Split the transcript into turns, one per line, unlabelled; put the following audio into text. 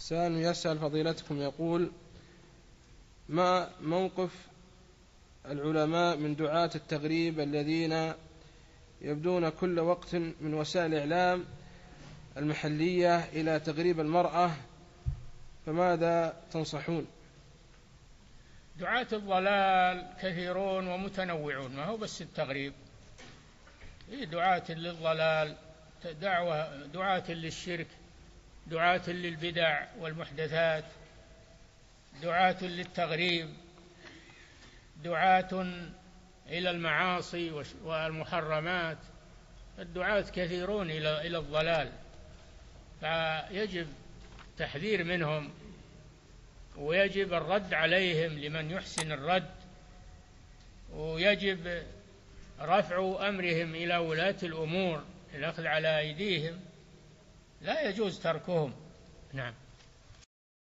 سائل يسأل فضيلتكم يقول: ما موقف العلماء من دعاة التغريب الذين يبدون كل وقت من وسائل الإعلام المحلية إلى تغريب المرأة، فماذا تنصحون؟
دعاة الضلال كثيرون ومتنوعون، ما هو بس التغريب، دعاة للضلال، دعاة للشرك، دعاة للبدع والمحدثات، دعاة للتغريب، دعاة إلى المعاصي والمحرمات. الدعاة كثيرون إلى الضلال، فيجب تحذير منهم، ويجب الرد عليهم لمن يحسن الرد، ويجب رفع أمرهم إلى ولاة الأمور، الأخذ على أيديهم، لا يجوز تركهم. نعم.